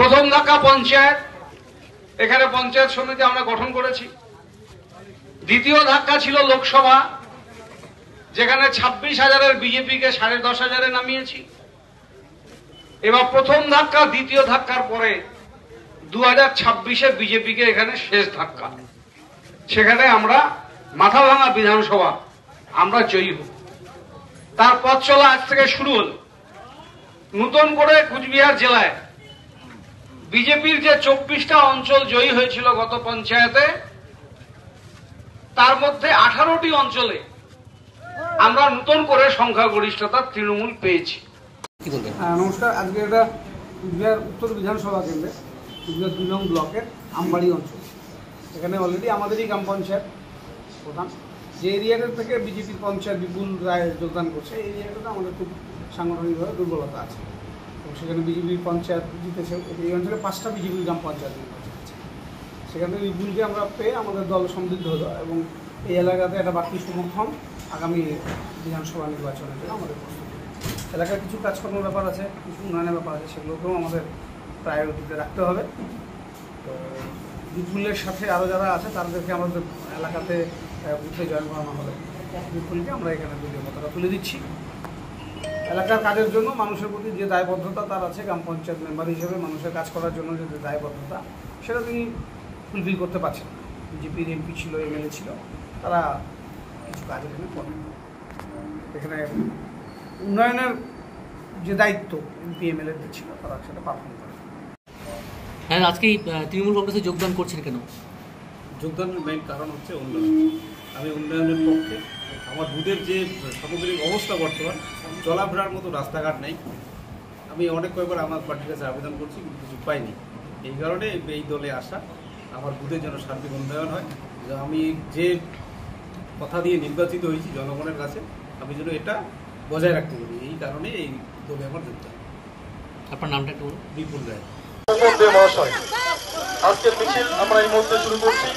প্রথম ধাক্কা পঞ্চায়েত, এখানে পঞ্চায়েত সমিতি আমরা গঠন করেছি। দ্বিতীয় ধাক্কা ছিল লোকসভা, যেখানে 26,000-এর বিজেপিকে 10,500-এ নামিয়েছি। এবার প্রথম ধাক্কা, দ্বিতীয় ধাক্কার পরে 2026-এ বিজেপিকে এখানে শেষ ধাক্কা, সেখানে আমরা মাথাভাঙা বিধানসভা আমরা জয়ী হব। তার পথ চলা আজ থেকে শুরু হল। নতুন করে কুচবিহার জেলায় বিজেপির যে 24টা অঞ্চল জয়ী হয়েছিল গত পঞ্চায়েতে, তার মধ্যে 18টি অঞ্চলে আমরা নতুন করে সংখ্যাগরিষ্ঠতা তৃণমূল পেয়েছি। নমস্কার। আজকে এটা কুচবিহার উত্তর বিধানসভা কেন্দ্রে কুচবিহার 2 নং ব্লকের আমবাড়ি অঞ্চল। এখানে অলরেডি আমাদেরই গ্রাম পঞ্চায়েত প্রধান, যে এরিয়াটার থেকে বিজেপির পঞ্চায়েত বিপুল রায় যোগদান করছে, এই এরিয়াটাতে আমাদের খুব সাংগঠনিকভাবে দুর্বলতা আছে এবং সেখানে বিজেপির পঞ্চায়েত জিতেছে। এই অঞ্চলে 5টা বিজেপির গ্রাম পঞ্চায়েত নির্বাচন আছে। সেখান থেকে বিপুলকে আমরা পেয়ে আমাদের দল সমৃদ্ধ হলো এবং এই এলাকাতে একটা বাড়তি সমর্থন আগামী বিধানসভা নির্বাচনের জন্য আমাদের প্রস্তুতি। এলাকার কিছু কাজকর্মের ব্যাপার আছে, কিছু উন্নয়নের ব্যাপার আছে, সেগুলোকেও আমাদের প্রায়োরিটিতে রাখতে হবে। তো বিপুলের সাথে আরও যারা আছে তাদেরকে আমাদের এলাকাতে বুথে জয়েন করানো হবে। বিপুলকে আমরা এখানে দলীয় মতটা তুলে দিচ্ছি। এলাকার কাজের জন্য মানুষের প্রতি যে দায়বদ্ধতা তার আছে, গ্রাম পঞ্চায়েত মেম্বার হিসেবে মানুষের কাজ করার জন্য যে দায়বদ্ধতা, সেটা তিনি ফুলফিল করতে পারছেন। বিজেপির এমপি ছিল, এমএলএ ছিল, তারা কিছু কাজ এখানে করেন। এখানে উন্নয়নের যে দায়িত্ব এমপি এমএলএদের ছিল, তারা সেটা পালন করে। হ্যাঁ, আজকে তৃণমূল কংগ্রেসে যোগদান করছেন কেন? যোগদানের মেইন কারণ হচ্ছে উন্নয়ন। আমি উন্নয়নের পক্ষে। আমার বুথের যে সামগ্রিক অবস্থা বর্তমান, চলাফেরার মতো রাস্তাঘাট নেই। আমি অনেক কয়েকবার আমার পার্টির কাছে আবেদন করছি, কিন্তু কিছু পাইনি। এই কারণে এই দলে আসা, আমার বুথের যেন সার্বিক উন্নয়ন হয়। আমি যে কথা দিয়ে নির্বাচিত হয়েছি জনগণের কাছে, আমি যেন এটা বজায় রাখতে পারি, এই কারণে এই দলে আমার যোগদান। আপনার নামটা একটু? বিপুল রায়। মহাশয়, আজকের মিছিল আমরা এই মুহূর্তে শুরু করছি।